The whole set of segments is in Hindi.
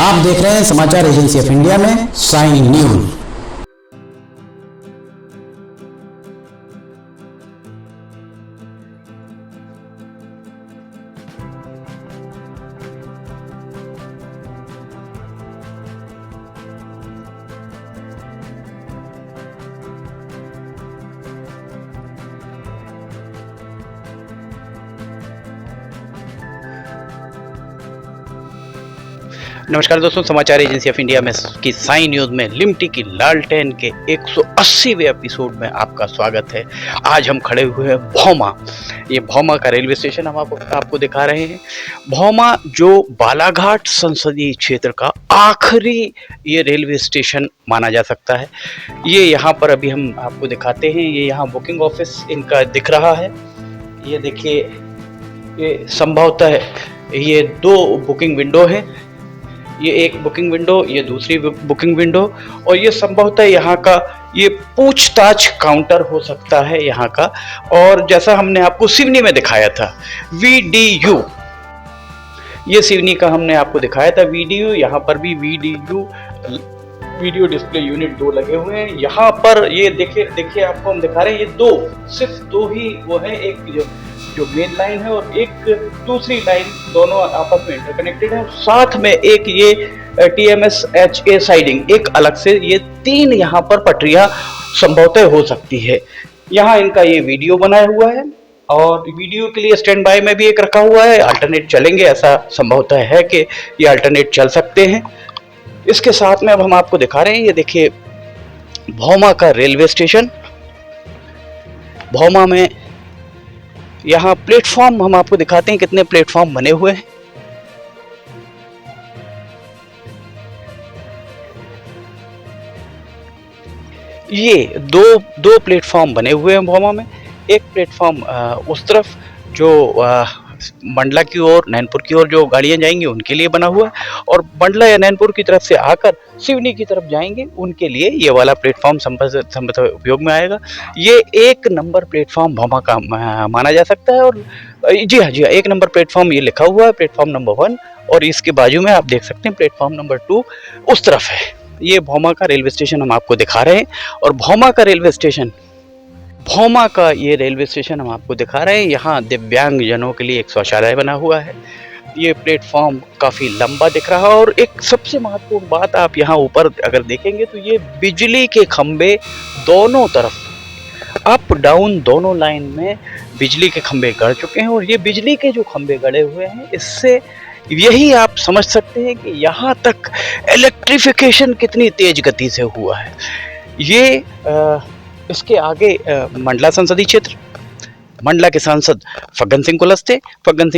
आप देख रहे हैं समाचार एजेंसी ऑफ इंडिया में साइन न्यूज। नमस्कार दोस्तों, समाचार एजेंसी ऑफ इंडिया में की साइन न्यूज में लिमटी की लालटेन के 180वें एपिसोड में आपका स्वागत है। आज हम खड़े हुए हैं भौमा। ये भौमा का रेलवे स्टेशन हम आपको दिखा रहे हैं। भौमा जो बालाघाट संसदीय क्षेत्र का आखिरी ये रेलवे स्टेशन माना जा सकता है। ये यहाँ पर अभी हम आपको दिखाते हैं। ये यहाँ बुकिंग ऑफिस इनका दिख रहा है। ये देखिए, ये संभवतः ये 2 बुकिंग विंडो है। ये एक बुकिंग विंडो, ये दूसरी बुकिंग विंडो, और ये संभवतः यहाँ का ये पूछताछ काउंटर हो सकता है यहाँ का। और जैसा हमने आपको सिवनी में दिखाया था VDU, ये सिवनी का हमने आपको दिखाया था VDU। यहाँ पर भी VDU वीडियो डिस्प्ले यूनिट 2 लगे हुए हैं। यहाँ पर ये देखिए आपको हम दिखा रहे हैं। ये सिर्फ दो ही वो है, एक जो मेन लाइन है और एक दूसरी लाइन, दोनों आपस में इंटरकनेक्टेड है। साथ में एक ये TMS HA साइडिंग एक अलग से, ये 3 यहाँ पर पटरियां संभवतः हो सकती है। यहाँ इनका ये वीडियो बनाया हुआ है और वीडियो के लिए स्टैंड बाय में भी एक रखा हुआ है। अल्टरनेट चलेंगे, ऐसा संभवतः है कि ये अल्टरनेट चल सकते हैं। इसके साथ में अब हम आपको दिखा रहे हैं, ये देखिए भौमा का रेलवे स्टेशन। भौमा में यहाँ प्लेटफॉर्म हम आपको दिखाते हैं, कितने प्लेटफॉर्म बने हुए हैं। ये दो प्लेटफॉर्म बने हुए हैं भौमा में। एक प्लेटफॉर्म उस तरफ जो मंडला की ओर, नैनपुर की ओर जो गाड़ियां जाएंगी उनके लिए बना हुआ है, और मंडला या नैनपुर की तरफ से आकर सिवनी की तरफ जाएंगे उनके लिए ये वाला प्लेटफॉर्म संभवतः उपयोग में आएगा। ये 1 नंबर प्लेटफॉर्म भौमा का माना जा सकता है। और जी हाँ 1 नंबर प्लेटफॉर्म ये लिखा हुआ है, प्लेटफॉर्म नंबर 1, और इसके बाजू में आप देख सकते हैं प्लेटफॉर्म नंबर 2 उस तरफ है। ये भौमा का रेलवे स्टेशन हम आपको दिखा रहे हैं। और भौमा का ये रेलवे स्टेशन हम आपको दिखा रहे हैं। यहाँ दिव्यांग जनों के लिए एक शौचालय बना हुआ है। ये प्लेटफॉर्म काफ़ी लंबा दिख रहा है। और एक सबसे महत्वपूर्ण बात, आप यहाँ ऊपर अगर देखेंगे तो ये बिजली के खंभे दोनों तरफ, अप डाउन दोनों लाइन में बिजली के खंभे गड़ चुके हैं। और ये बिजली के जो खंभे गड़े हुए हैं, इससे यही आप समझ सकते हैं कि यहाँ तक इलेक्ट्रिफिकेशन कितनी तेज गति से हुआ है। ये इसके आगे मंडला संसदीय क्षेत्र, मंडला के सांसद फग्गन सिंह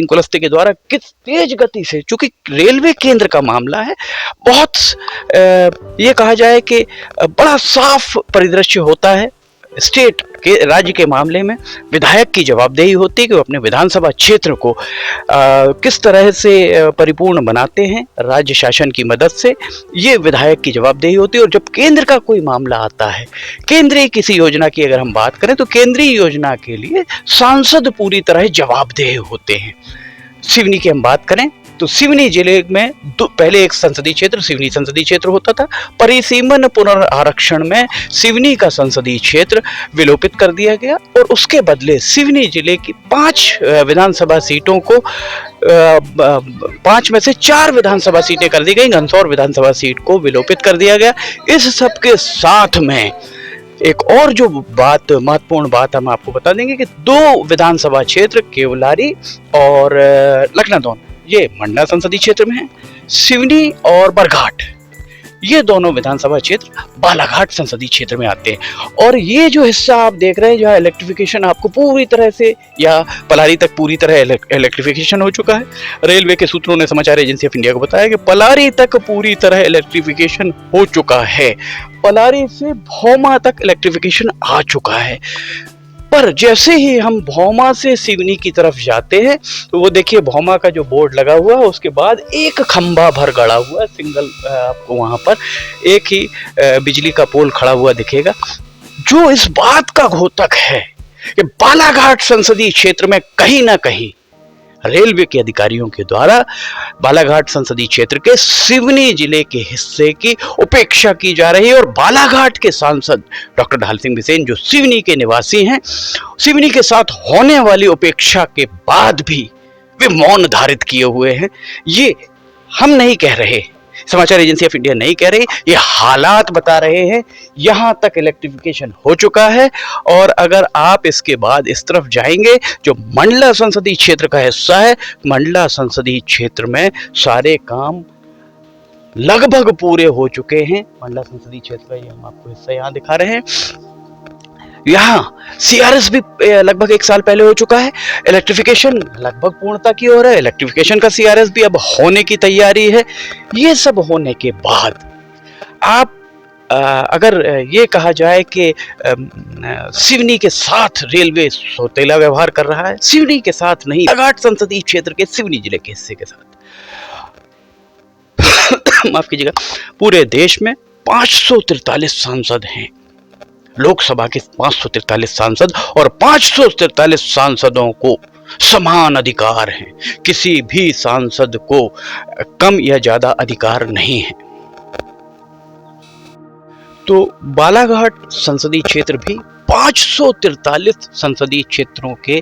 कुलस्ते के द्वारा किस तेज गति से, चूंकि रेलवे केंद्र का मामला है, बहुत ये कहा जाए कि बड़ा साफ परिदृश्य होता है। स्टेट के, राज्य के मामले में विधायक की जवाबदेही होती है कि वो अपने विधानसभा क्षेत्र को किस तरह से परिपूर्ण बनाते हैं राज्य शासन की मदद से। ये विधायक की जवाबदेही होती है। और जब केंद्र का कोई मामला आता है, केंद्रीय किसी योजना की अगर हम बात करें, तो केंद्रीय योजना के लिए सांसद पूरी तरह जवाबदेह होते हैं। सिवनी की हम बात करें तो सिवनी जिले में पहले एक संसदीय क्षेत्र, सिवनी संसदीय क्षेत्र होता था। परिसीमन पुनर्आरक्षण में सिवनी का संसदीय क्षेत्र विलोपित कर दिया गया और उसके बदले सिवनी जिले की 5 विधानसभा सीटों को 5 में से 4 विधानसभा सीटें कर दी गई। घनसौर विधानसभा सीट को विलोपित कर दिया गया। इस सब के साथ में एक और जो बात, महत्वपूर्ण बात हम आपको बता देंगे कि 2 विधानसभा क्षेत्र, केवलारी और लखनादौन, ये मंडला संसदीय क्षेत्र में है। सिवनी और बरघाट, ये दोनों विधानसभा क्षेत्र बालाघाट संसदीय क्षेत्र में आते हैं। और ये जो हिस्सा आप देख रहे हैं, जहाँ इलेक्ट्रिफिकेशन आपको पूरी तरह से, या पलारी तक पूरी तरह इलेक्ट्रिफिकेशन हो चुका है। रेलवे के सूत्रों ने समाचार एजेंसी ऑफ इंडिया को बताया कि पलारी तक पूरी तरह इलेक्ट्रिफिकेशन हो चुका है। पलारी से भौमा तक इलेक्ट्रिफिकेशन आ चुका है। पर जैसे ही हम भौमा से सिवनी की तरफ जाते हैं, तो वो देखिए भौमा का जो बोर्ड लगा हुआ है, उसके बाद एक खंभा भर गड़ा हुआ है, सिंगल, आपको वहां पर एक ही बिजली का पोल खड़ा हुआ दिखेगा, जो इस बात का घोतक है कि बालाघाट संसदीय क्षेत्र में कहीं ना कहीं रेलवे के अधिकारियों के द्वारा बालाघाट संसदीय क्षेत्र के सिवनी जिले के हिस्से की उपेक्षा की जा रही है। और बालाघाट के सांसद डॉक्टर ढाल सिंह बिसेन जो सिवनी के निवासी हैं, सिवनी के साथ होने वाली उपेक्षा के बाद भी वे मौन धारित किए हुए हैं। ये हम नहीं कह रहे, समाचार एजेंसी ऑफ इंडिया नहीं कह रही, ये हालात बता रहे हैं। यहां तक इलेक्ट्रिफिकेशन हो चुका है और अगर आप इसके बाद इस तरफ जाएंगे जो मंडला संसदीय क्षेत्र का हिस्सा है, मंडला संसदीय क्षेत्र में सारे काम लगभग पूरे हो चुके हैं। मंडला संसदीय क्षेत्र का ये हम आपको हिस्सा यहाँ दिखा रहे हैं। यहाँ सीआरएस भी लगभग 1 साल पहले हो चुका है। इलेक्ट्रिफिकेशन लगभग पूर्णता की ओर है। इलेक्ट्रिफिकेशन का सीआरएस भी अब होने की तैयारी है। ये सब होने के बाद आप अगर ये कहा जाए कि सिवनी के साथ रेलवे सौतेला व्यवहार कर रहा है, सिवनी के साथ नहीं, बालाघाट संसदीय क्षेत्र के सिवनी जिले के हिस्से के साथ माफ कीजिएगा, पूरे देश में 543 सांसद हैं, लोकसभा के 543 सांसद, और 543 सांसदों को समान अधिकार हैं। किसी भी सांसद को कम या ज्यादा अधिकार नहीं है। तो बालाघाट संसदीय क्षेत्र भी 543 संसदीय क्षेत्रों के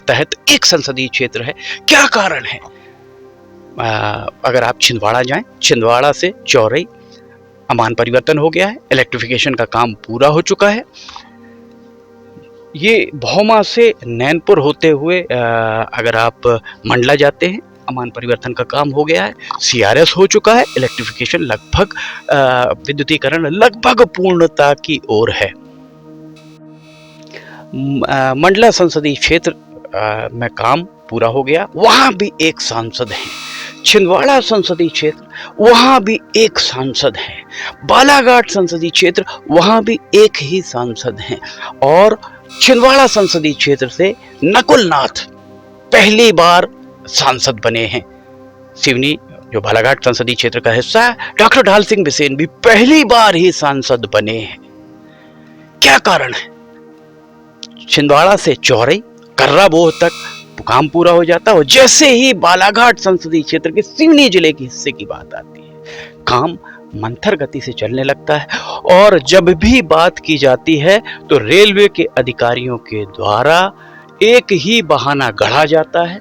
तहत एक संसदीय क्षेत्र है। क्या कारण है? अगर आप छिंदवाड़ा जाएं, छिंदवाड़ा से चौरई अमान परिवर्तन हो गया है, इलेक्ट्रिफिकेशन का काम पूरा हो चुका है। ये भौमा से नैनपुर होते हुए अगर आप मंडला जाते हैं, अमान परिवर्तन का काम हो गया है, सीआरएस हो चुका है, इलेक्ट्रिफिकेशन लगभग विद्युतीकरण लगभग पूर्णता की ओर है। मंडला संसदीय क्षेत्र में काम पूरा हो गया, वहां भी एक सांसद हैं। छिंदवाड़ा संसदीय क्षेत्र, वहां भी एक सांसद हैं। बालाघाट संसदीय क्षेत्र, वहां भी एक ही सांसद हैं। और छिंदवाड़ा संसदीय क्षेत्र से नकुल नाथ पहली बार सांसद बने हैं। सिवनी जो बालाघाट संसदीय क्षेत्र का हिस्सा है, डॉक्टर ढाल सिंह बिसेन भी पहली बार ही सांसद बने हैं। क्या कारण है? छिंदवाड़ा से चौरई कर्राबोह तक काम पूरा हो जाता है और जैसे ही बालाघाट संसदीय क्षेत्र के सिवनी जिले के हिस्से की बात आती है, काम मंथर गति से चलने लगता है। और जब भी बात की जाती है तो रेलवे के अधिकारियों के द्वारा एक ही बहाना गढ़ा जाता है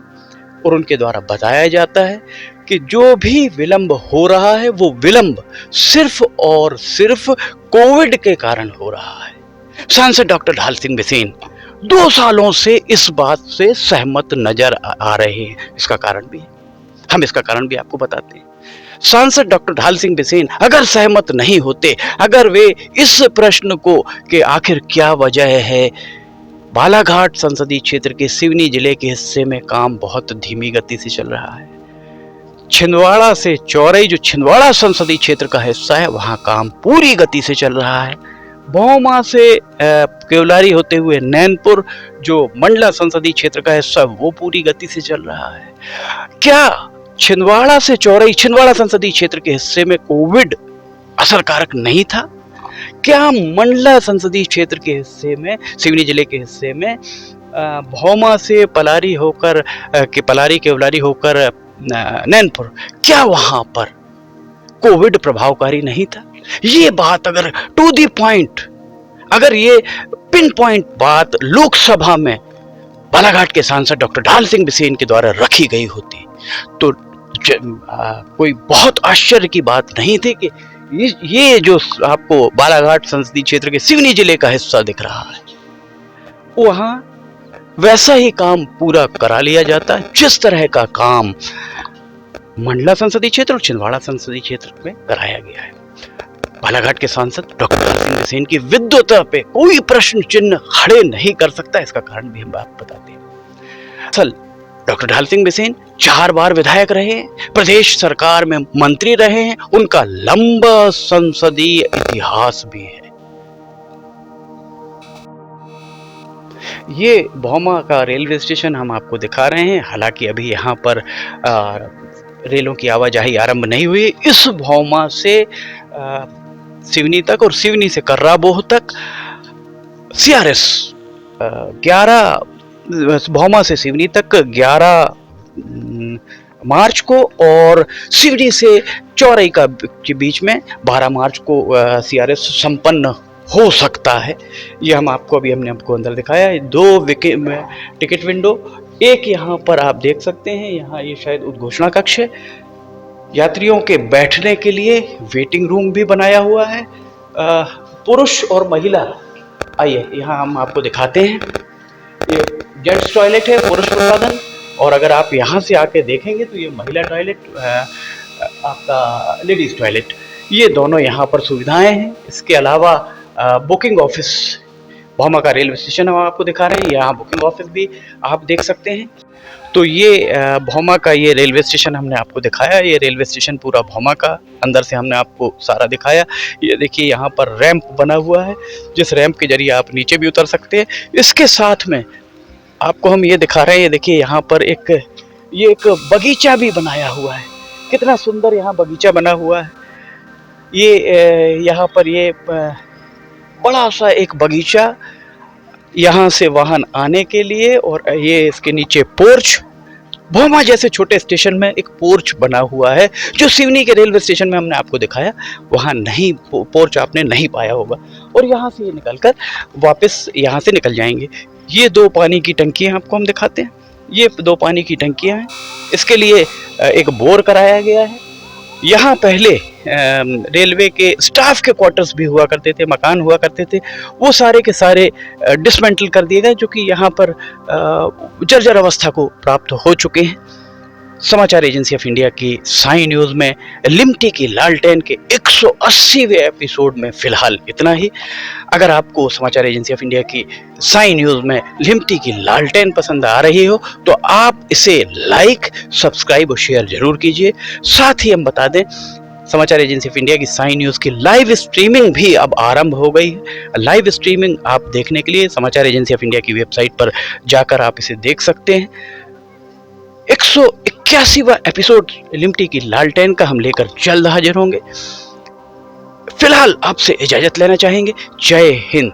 और उनके द्वारा बताया जाता है कि जो भी विलंब हो रहा है वो विलंब सिर्फ और सिर्फ कोविड के कारण हो रहा है। सांसद डॉक्टर ढाल सिंह बिसेन 2 सालों से इस बात से सहमत नजर आ रहे हैं। इसका कारण भी है, हम इसका कारण भी आपको बताते हैं। सांसद डॉक्टर ढाल सिंह बिसेन अगर सहमत नहीं होते, अगर वे इस प्रश्न को कि आखिर क्या वजह है बालाघाट संसदीय क्षेत्र के सिवनी जिले के हिस्से में काम बहुत धीमी गति से चल रहा है, छिंदवाड़ा से चौरई जो छिंदवाड़ा संसदीय क्षेत्र का हिस्सा है वहां काम पूरी गति से चल रहा है, भौमा से केवलारी होते हुए नैनपुर जो मंडला संसदीय क्षेत्र का हिस्सा वो पूरी गति से चल रहा है, क्या छिंदवाड़ा से चौरई छिंदवाड़ा संसदीय क्षेत्र के हिस्से में कोविड असरकारक नहीं था? क्या मंडला संसदीय क्षेत्र के हिस्से में, सिवनी जिले के हिस्से में भौमा से पलारी होकर पलारी केवलारी होकर नैनपुर, क्या वहां पर कोविड प्रभावकारी नहीं था? ये बात अगर टू द पॉइंट, अगर ये पिन पॉइंट बात लोकसभा में बालाघाट के सांसद डॉक्टर ढाल सिंह बिसेन के द्वारा रखी गई होती तो कोई बहुत आश्चर्य की बात नहीं थी कि ये जो आपको बालाघाट संसदीय क्षेत्र के सिवनी जिले का हिस्सा दिख रहा है वहां वैसा ही काम पूरा करा लिया जाता है जिस तरह का काम मंडला संसदीय क्षेत्र और छिंदवाड़ा संसदीय क्षेत्र में कराया गया है। बालाघाट के सांसद डॉक्टर ढाल सिंह बिसेन की विद्वता पे कोई प्रश्न चिन्ह खड़े नहीं कर सकता। इसका कारण भी हम बात बताते हैं। असल डॉक्टर ढाल सिंह बिसेन 4 बार विधायक रहे हैं, प्रदेश सरकार में मंत्री रहे हैं, उनका लंबा संसदीय इतिहास भी है। ये भौमा का रेलवे स्टेशन हम आपको दिखा रहे हैं। हालांकि अभी यहाँ पर रेलों की आवाजाही आरंभ नहीं हुई। इस भौमा से सिवनी तक और सिवनी से कर्राबोह तक सीआरएस 11 भौमा से सिवनी तक 11 मार्च को और सिवनी से चौरई के बीच में 12 मार्च को CRS संपन्न हो सकता है। ये हमने आपको अंदर दिखाया है। 2 टिकट विंडो, एक यहाँ पर आप देख सकते हैं, यहाँ ये शायद उद्घोषणा कक्ष है। यात्रियों के बैठने के लिए वेटिंग रूम भी बनाया हुआ है। पुरुष और महिला, आइए यहाँ हम आपको दिखाते हैं। ये जेंट्स टॉयलेट है, पुरुष प्रसाधन, और अगर आप यहाँ से आके देखेंगे तो ये महिला टॉयलेट, आपका लेडीज टॉयलेट, ये दोनों यहाँ पर सुविधाएं हैं। इसके अलावा बुकिंग ऑफिस, भौमा का रेलवे स्टेशन हम आपको दिखा रहे हैं, यहाँ बुकिंग ऑफिस भी आप देख सकते हैं। तो ये भौमा का ये रेलवे स्टेशन हमने आपको दिखाया। ये रेलवे स्टेशन पूरा भौमा का अंदर से हमने आपको सारा दिखाया। ये देखिए यहाँ पर रैंप बना हुआ है, जिस रैंप के जरिए आप नीचे भी उतर सकते हैं। इसके साथ में आपको हम ये दिखा रहे हैं, ये देखिए यहाँ पर एक बगीचा भी बनाया हुआ है। कितना सुंदर यहाँ बगीचा बना हुआ है। ये यहाँ पर ये बड़ा सा एक बगीचा, यहाँ से वाहन आने के लिए, और ये इसके नीचे पोर्च। भौमा जैसे छोटे स्टेशन में एक पोर्च बना हुआ है, जो सिवनी के रेलवे स्टेशन में हमने आपको दिखाया, वहाँ नहीं, पोर्च आपने नहीं पाया होगा। और यहाँ से ये निकलकर वापस यहाँ से निकल जाएंगे। ये 2 पानी की टंकियाँ आपको हम दिखाते हैं। ये 2 पानी की टंकियाँ हैं। इसके लिए एक बोर कराया गया है। यहाँ पहले रेलवे के स्टाफ के क्वार्टर्स भी हुआ करते थे, मकान हुआ करते थे, वो सारे के सारे डिसमेंटल कर दिए गए, जो कि यहाँ पर जर्जर अवस्था को प्राप्त हो चुके हैं। समाचार एजेंसी ऑफ इंडिया की साई न्यूज़ में लिमटी की लालटेन के 180वें एपिसोड में फिलहाल इतना ही। अगर आपको समाचार एजेंसी ऑफ इंडिया की साई न्यूज़ में लिमटी की लालटेन पसंद आ रही हो तो आप इसे लाइक, सब्सक्राइब और शेयर जरूर कीजिए। साथ ही हम बता दें, समाचार एजेंसी ऑफ इंडिया की साई न्यूज़ की लाइव स्ट्रीमिंग भी अब आरंभ हो गई है। लाइव स्ट्रीमिंग आप देखने के लिए समाचार एजेंसी ऑफ इंडिया की वेबसाइट पर जाकर आप इसे देख सकते हैं। 181वां एपिसोड लिमटी की लालटेन का हम लेकर जल्द हाजिर होंगे। फिलहाल आपसे इजाजत लेना चाहेंगे। जय हिंद।